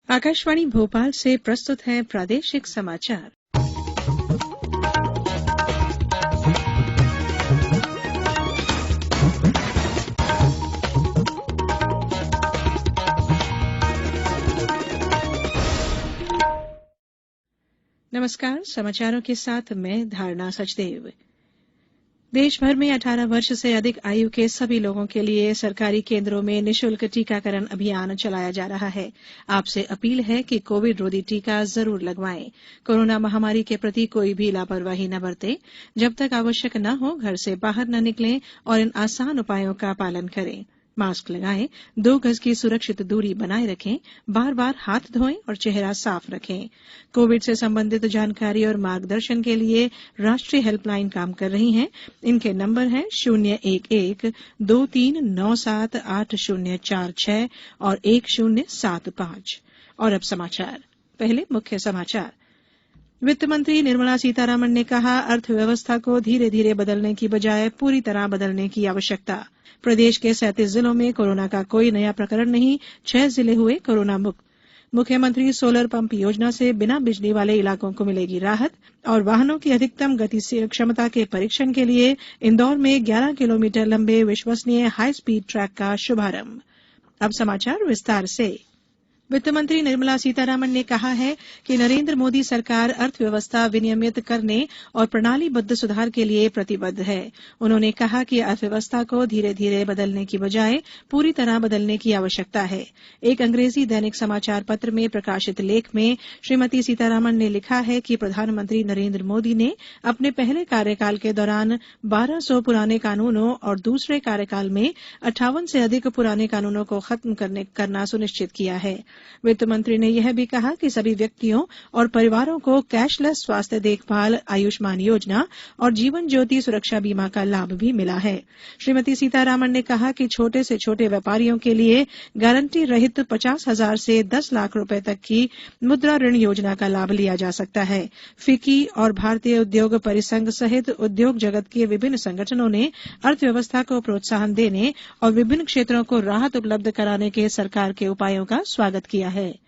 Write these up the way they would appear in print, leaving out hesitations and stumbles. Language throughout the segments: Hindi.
आकाशवाणी भोपाल से प्रस्तुत हैं प्रादेशिक समाचार। नमस्कार, समाचारों के साथ मैं धारणा सचदेव। देश भर में 18 वर्ष से अधिक आयु के सभी लोगों के लिए सरकारी केंद्रों में निःशुल्क टीकाकरण अभियान चलाया जा रहा है। आपसे अपील है कि कोविड रोधी टीका जरूर लगवाएं। कोरोना महामारी के प्रति कोई भी लापरवाही न बरतें। जब तक आवश्यक न हो घर से बाहर न निकलें और इन आसान उपायों का पालन करें। मास्क लगाएं, 2 गज की सुरक्षित दूरी बनाए रखें, बार-बार हाथ धोएं और चेहरा साफ रखें। कोविड से संबंधित जानकारी और मार्गदर्शन के लिए राष्ट्रीय हेल्पलाइन काम कर रही हैं। इनके नंबर हैं 011-2397-8046 और 1075। और अब समाचार। पहले मुख्य समाचार। वित्त मंत्री निर्मला सीतारामन ने कहा, अर्थव्यवस्था को धीरे धीरे बदलने की बजाय पूरी तरह बदलने की आवश्यकता। प्रदेश के 37 जिलों में कोरोना का कोई नया प्रकरण नहीं, 6 जिले हुए कोरोना मुक्त। मुख्यमंत्री सोलर पंप योजना से बिना बिजली वाले इलाकों को मिलेगी राहत। और वाहनों की अधिकतम गति क्षमता के परीक्षण के लिए इंदौर में 11 किलोमीटर लंबे विश्वसनीय हाई स्पीड ट्रैक का शुभारंभ। अब समाचार विस्तार से। वित्त मंत्री निर्मला सीतारामन ने कहा है कि नरेंद्र मोदी सरकार अर्थव्यवस्था विनियमित करने और प्रणालीबद्ध सुधार के लिए प्रतिबद्ध है। उन्होंने कहा कि अर्थव्यवस्था को धीरे धीरे बदलने की बजाय पूरी तरह बदलने की आवश्यकता है। एक अंग्रेजी दैनिक समाचार पत्र में प्रकाशित लेख में श्रीमती सीतारामन ने लिखा है कि प्रधानमंत्री नरेंद्र मोदी ने अपने पहले कार्यकाल के दौरान 1200 पुराने कानूनों और दूसरे कार्यकाल में 58 से अधिक पुराने कानूनों को खत्म करना सुनिश्चित किया है। वित्त मंत्री ने यह भी कहा कि सभी व्यक्तियों और परिवारों को कैशलेस स्वास्थ्य देखभाल, आयुष्मान योजना और जीवन ज्योति सुरक्षा बीमा का लाभ भी मिला है। श्रीमती सीतारामन ने कहा कि छोटे से छोटे व्यापारियों के लिए गारंटी रहित 50,000 से 10 लाख रुपए तक की मुद्रा ऋण योजना का लाभ लिया जा सकता है। फिक्की और भारतीय उद्योग परिसंघ सहित उद्योग जगत के विभिन्न संगठनों ने अर्थव्यवस्था को प्रोत्साहन देने और विभिन्न क्षेत्रों को राहत उपलब्ध कराने के सरकार के उपायों का स्वागत किया है।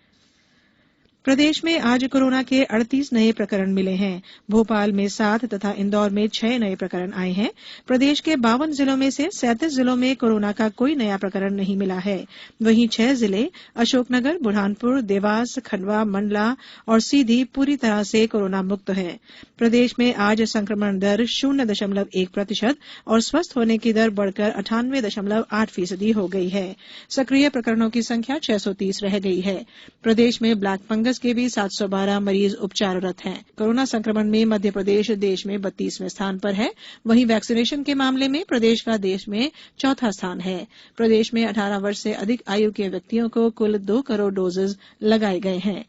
प्रदेश में आज कोरोना के 38 नए प्रकरण मिले हैं। भोपाल में 7 तथा इंदौर में 6 नए प्रकरण आए हैं। प्रदेश के 52 जिलों में से 37 जिलों में कोरोना का कोई नया प्रकरण नहीं मिला है। वहीं 6 जिले अशोकनगर, बुरहानपुर, देवास, खंडवा, मंडला और सीधी पूरी तरह से कोरोना मुक्त है। प्रदेश में आज संक्रमण दर 0.1% और स्वस्थ होने की दर बढ़कर 98.8% हो गई है। सक्रिय प्रकरणों की संख्या 630 रह गई है। प्रदेश में ब्लैक फंगस के भी 712 मरीज उपचाररत हैं। कोरोना संक्रमण में मध्य प्रदेश देश में 32वें स्थान पर है। वहीं वैक्सीनेशन के मामले में प्रदेश का देश में चौथा स्थान है। प्रदेश में 18 वर्ष से अधिक आयु के व्यक्तियों को कुल 2 करोड़ डोजेज लगाए गए हैं।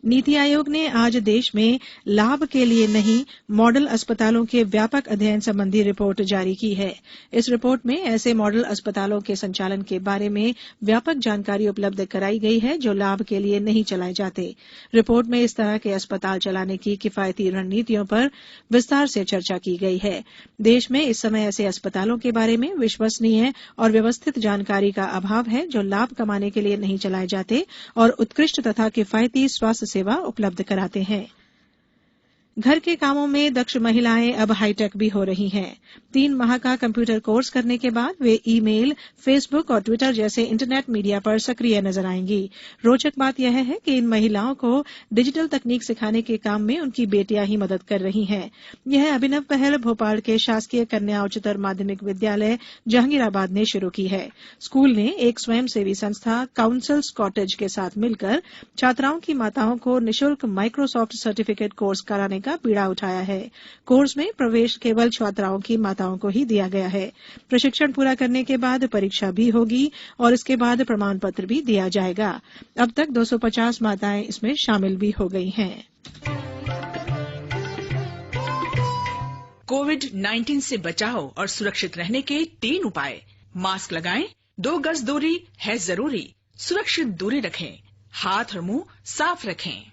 नीति आयोग ने आज देश में लाभ के लिए नहीं, मॉडल अस्पतालों के व्यापक अध्ययन संबंधी रिपोर्ट जारी की है। इस रिपोर्ट में ऐसे मॉडल अस्पतालों के संचालन के बारे में व्यापक जानकारी उपलब्ध कराई गई है जो लाभ के लिए नहीं चलाए जाते। रिपोर्ट में इस तरह के अस्पताल चलाने की किफायती रणनीतियों पर विस्तार से चर्चा की गई है। देश में इस समय ऐसे अस्पतालों के बारे में विश्वसनीय और व्यवस्थित जानकारी का अभाव है जो लाभ कमाने के लिए नहीं चलाए जाते और उत्कृष्ट तथा किफायती स्वास्थ्य सेवा उपलब्ध कराते हैं। घर के कामों में दक्ष महिलाएं अब हाईटेक भी हो रही हैं। 3 माह का कंप्यूटर कोर्स करने के बाद वे ईमेल, फेसबुक और ट्विटर जैसे इंटरनेट मीडिया पर सक्रिय नजर आएंगी। रोचक बात यह है कि इन महिलाओं को डिजिटल तकनीक सिखाने के काम में उनकी बेटियां ही मदद कर रही हैं। यह अभिनव पहल भोपाल के शासकीय कन्या उच्चतर माध्यमिक विद्यालय जहांगीराबाद ने शुरू की है। स्कूल ने एक स्वयंसेवी संस्था काउंसल्स कॉटेज के साथ मिलकर छात्राओं की माताओं को निःशुल्क माइक्रोसॉफ्ट सर्टिफिकेट कोर्स कराने का बीड़ा उठाया है। कोर्स में प्रवेश केवल छात्राओं की माताओं को ही दिया गया है। प्रशिक्षण पूरा करने के बाद परीक्षा भी होगी और इसके बाद प्रमाण पत्र भी दिया जाएगा। अब तक 250 माताएं इसमें शामिल भी हो गई हैं। कोविड-19 से बचाव और सुरक्षित रहने के 3 उपाय। मास्क लगाएं, 2 गज दूरी है जरूरी, सुरक्षित दूरी रखें, हाथ और मुंह साफ रखें।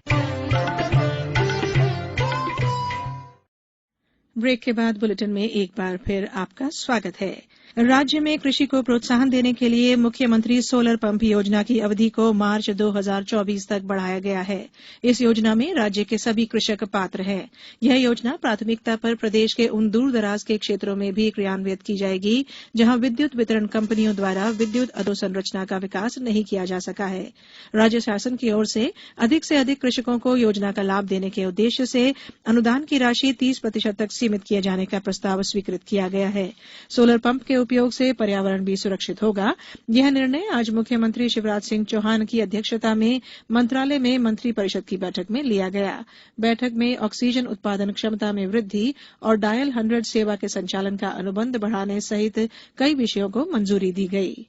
ब्रेक के बाद बुलेटिन में एक बार फिर आपका स्वागत है। राज्य में कृषि को प्रोत्साहन देने के लिए मुख्यमंत्री सोलर पंप योजना की अवधि को मार्च 2024 तक बढ़ाया गया है। इस योजना में राज्य के सभी कृषक पात्र हैं। यह योजना प्राथमिकता पर प्रदेश के उन दूर दराज के क्षेत्रों में भी क्रियान्वित की जाएगी जहां विद्युत वितरण कंपनियों द्वारा विद्युत अधोसंरचना का विकास नहीं किया जा सका है। राज्य शासन की ओर से अधिक कृषकों को योजना का लाभ देने के उद्देश्य से अनुदान की राशि 30% तक सीमित किए जाने का प्रस्ताव स्वीकृत किया गया है। सोलर पंप के उपयोग से पर्यावरण भी सुरक्षित होगा। यह निर्णय आज मुख्यमंत्री शिवराज सिंह चौहान की अध्यक्षता में मंत्रालय में मंत्री परिषद की बैठक में लिया गया। बैठक में ऑक्सीजन उत्पादन क्षमता में वृद्धि और डायल 100 सेवा के संचालन का अनुबंध बढ़ाने सहित कई विषयों को मंजूरी दी गई।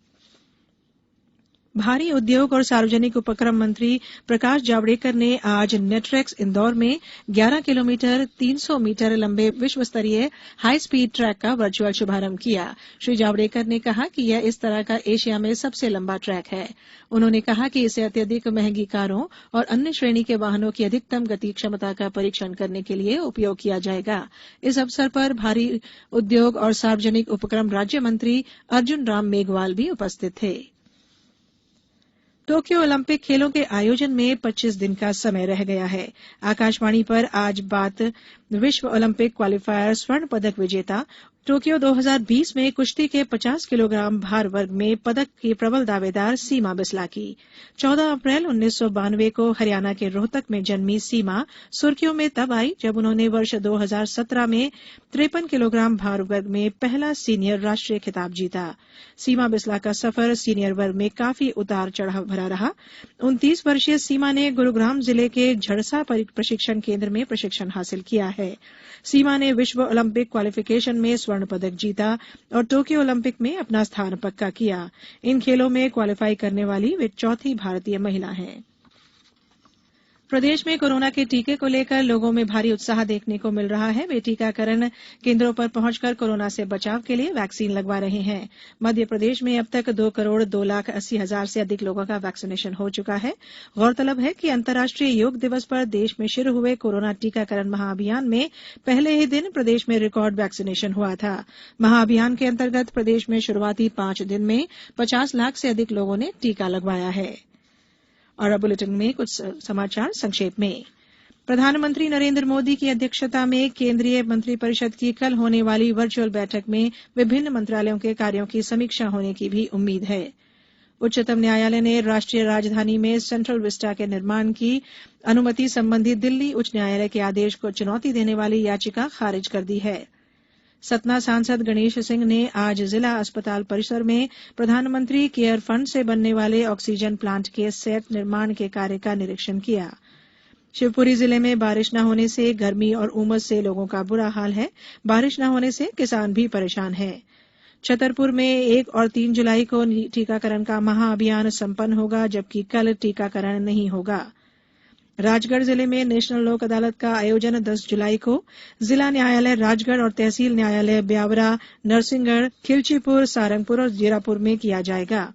भारी उद्योग और सार्वजनिक उपक्रम मंत्री प्रकाश जावड़ेकर ने आज नेट्रेक्स इंदौर में 11 किलोमीटर 300 मीटर लंबे विश्व स्तरीय हाई स्पीड ट्रैक का वर्चुअल शुभारंभ किया। श्री जावड़ेकर ने कहा कि यह इस तरह का एशिया में सबसे लंबा ट्रैक है। उन्होंने कहा कि इसे अत्यधिक महंगी कारों और अन्य श्रेणी के वाहनों की अधिकतम गति क्षमता का परीक्षण करने के लिए उपयोग किया जाएगा। इस अवसर पर भारी उद्योग और सार्वजनिक उपक्रम राज्य मंत्री अर्जुन राम मेघवाल भी उपस्थित थे। टोक्यो ओलंपिक खेलों के आयोजन में 25 दिन का समय रह गया है। आकाशवाणी पर आज बात विश्व ओलंपिक क्वालिफायर स्वर्ण पदक विजेता टोक्यो 2020 में कुश्ती के 50 किलोग्राम भार वर्ग में पदक की प्रबल दावेदार सीमा बिस्ला की। 14 अप्रैल 1992 को हरियाणा के रोहतक में जन्मी सीमा सुर्खियों में तब आई जब उन्होंने वर्ष 2017 में 53 किलोग्राम भार वर्ग में पहला सीनियर राष्ट्रीय खिताब जीता। सीमा बिस्ला का सफर सीनियर वर्ग में काफी उतार चढ़ाव भरा रहा। 29 वर्षीय सीमा ने गुरुग्राम जिले के झड़सा प्रशिक्षण केंद्र में प्रशिक्षण हासिल किया है। सीमा ने विश्व ओलंपिक क्वालिफिकेशन में स्वर्ण पदक जीता और टोक्यो ओलंपिक में अपना स्थान पक्का किया। इन खेलों में क्वालिफाई करने वाली वे चौथी भारतीय महिला हैं। प्रदेश में कोरोना के टीके को लेकर लोगों में भारी उत्साह देखने को मिल रहा है। वे टीकाकरण केंद्रों पर पहुंचकर कोरोना से बचाव के लिए वैक्सीन लगवा रहे हैं। मध्य प्रदेश में अब तक 2,02,80,000 से अधिक लोगों का वैक्सीनेशन हो चुका है। गौरतलब है कि अंतर्राष्ट्रीय योग दिवस पर देश में शुरू हुए कोरोना टीकाकरण महाअभियान में पहले ही दिन प्रदेश में रिकॉर्ड वैक्सीनेशन हुआ था। महाअभियान के अंतर्गत प्रदेश में शुरुआती 5 दिन में 50 लाख से अधिक लोगों ने टीका लगवाया है। और अब बुलेटिन में कुछ समाचार संक्षेप में। प्रधानमंत्री नरेंद्र मोदी की अध्यक्षता में केंद्रीय मंत्रिपरिषद की कल होने वाली वर्चुअल बैठक में विभिन्न मंत्रालयों के कार्यों की समीक्षा होने की भी उम्मीद है। उच्चतम न्यायालय ने राष्ट्रीय राजधानी में सेंट्रल विस्टा के निर्माण की अनुमति संबंधी दिल्ली उच्च न्यायालय के आदेश को चुनौती देने वाली याचिका खारिज कर दी है। सतना सांसद गणेश सिंह ने आज जिला अस्पताल परिसर में प्रधानमंत्री केयर फंड से बनने वाले ऑक्सीजन प्लांट के सेट निर्माण के कार्य का निरीक्षण किया। शिवपुरी जिले में बारिश न होने से गर्मी और उमस से लोगों का बुरा हाल है। बारिश न होने से किसान भी परेशान हैं। छतरपुर में 1 और 3 जुलाई को टीकाकरण का महाअभियान संपन्न होगा, जबकि कल टीकाकरण नहीं होगा। राजगढ़ जिले में नेशनल लोक अदालत का आयोजन 10 जुलाई को जिला न्यायालय राजगढ़ और तहसील न्यायालय ब्यावरा, नरसिंहगढ़, खिलचीपुर, सारंगपुर और जीरापुर में किया जाएगा।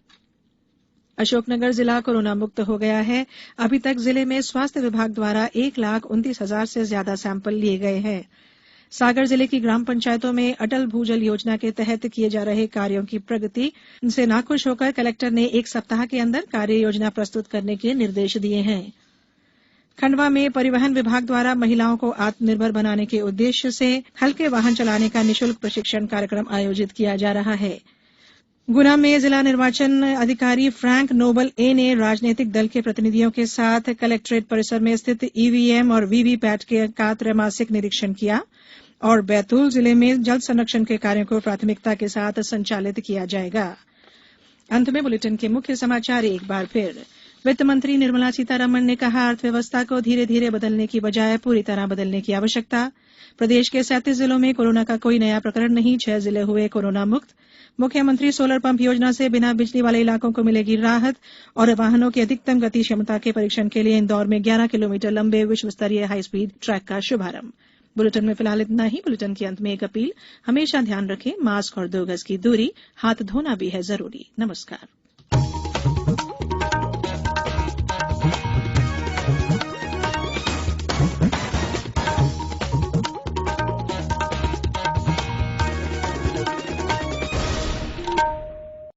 अशोकनगर जिला कोरोना मुक्त हो गया है। अभी तक जिले में स्वास्थ्य विभाग द्वारा 1,29,000 से ज्यादा सैंपल लिए गए हैं। सागर जिले की ग्राम पंचायतों में अटल भूजल योजना के तहत किए जा रहे कार्यों की प्रगति से नाखुश होकर कलेक्टर ने 1 सप्ताह के अंदर कार्य योजना प्रस्तुत करने के निर्देश दिए हैं। खंडवा में परिवहन विभाग द्वारा महिलाओं को आत्मनिर्भर बनाने के उद्देश्य से हल्के वाहन चलाने का निःशुल्क प्रशिक्षण कार्यक्रम आयोजित किया जा रहा है। गुना में जिला निर्वाचन अधिकारी फ्रैंक नोबल ए ने राजनीतिक दल के प्रतिनिधियों के साथ कलेक्ट्रेट परिसर में स्थित ईवीएम और वीवीपैट का त्रैमासिक निरीक्षण किया। और बैतूल जिले में जल संरक्षण के कार्यों को प्राथमिकता के साथ संचालित किया जाएगा। अंत में बुलेटिन के मुख्य समाचार एक बार फिर। वित्त मंत्री निर्मला सीतारमण ने कहा, अर्थव्यवस्था को धीरे धीरे बदलने की बजाय पूरी तरह बदलने की आवश्यकता। प्रदेश के 37 जिलों में कोरोना का कोई नया प्रकरण नहीं, 6 जिले हुए कोरोना मुक्त। मुख्यमंत्री सोलर पंप योजना से बिना बिजली वाले इलाकों को मिलेगी राहत। और वाहनों की अधिकतम गति क्षमता के परीक्षण के लिए इंदौर में 11 किलोमीटर लंबे विश्व स्तरीय हाई स्पीड ट्रैक का शुभारंभ। बुलेटिन में फिलहाल इतना ही। बुलेटिन के अंत में एक अपील, हमेशा ध्यान रखें, मास्क और 2 गज की दूरी, हाथ धोना भी है जरूरी। नमस्कार।